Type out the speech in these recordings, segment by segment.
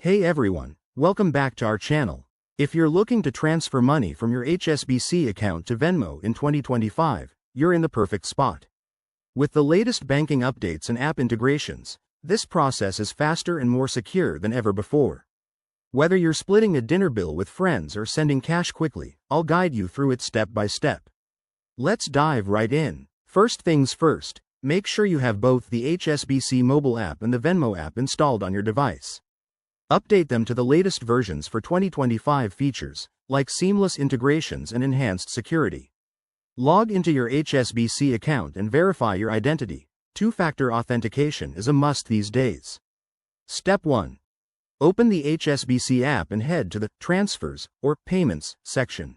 Hey everyone, welcome back to our channel. If you're looking to transfer money from your HSBC account to Venmo in 2025, you're in the perfect spot. With the latest banking updates and app integrations, this process is faster and more secure than ever before. Whether you're splitting a dinner bill with friends or sending cash quickly, I'll guide you through it step by step. Let's dive right in. First things first, make sure you have both the HSBC mobile app and the Venmo app installed on your device. Update them to the latest versions for 2025 features, like seamless integrations and enhanced security. Log into your HSBC account and verify your identity. Two-factor authentication is a must these days. Step 1. Open the HSBC app and head to the Transfers or Payments section.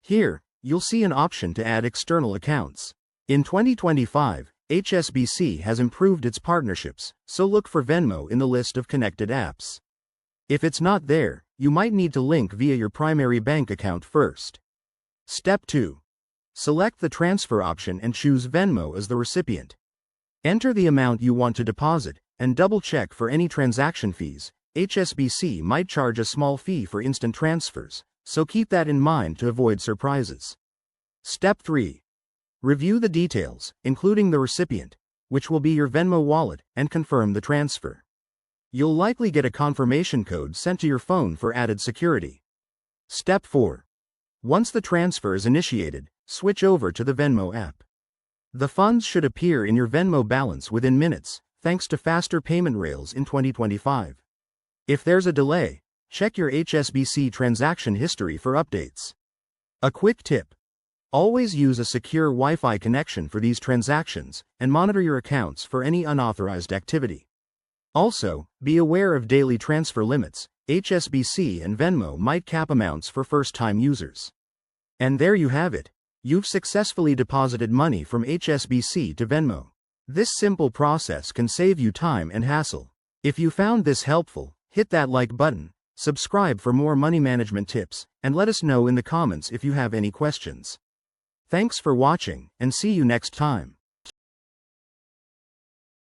Here, you'll see an option to add external accounts. In 2025, HSBC has improved its partnerships, so look for Venmo in the list of connected apps. If it's not there, you might need to link via your primary bank account first. Step 2. Select the transfer option and choose Venmo as the recipient. Enter the amount you want to deposit, and double-check for any transaction fees. HSBC might charge a small fee for instant transfers, so keep that in mind to avoid surprises. Step 3. Review the details, including the recipient, which will be your Venmo wallet, and confirm the transfer. You'll likely get a confirmation code sent to your phone for added security. Step 4. Once the transfer is initiated, switch over to the Venmo app. The funds should appear in your Venmo balance within minutes, thanks to faster payment rails in 2025. If there's a delay, check your HSBC transaction history for updates. A quick tip: always use a secure Wi-Fi connection for these transactions, and monitor your accounts for any unauthorized activity. Also, be aware of daily transfer limits. HSBC and Venmo might cap amounts for first-time users. And there you have it. You've successfully deposited money from HSBC to Venmo. This simple process can save you time and hassle. If you found this helpful, hit that like button, subscribe for more money management tips, and let us know in the comments if you have any questions. Thanks for watching, and see you next time.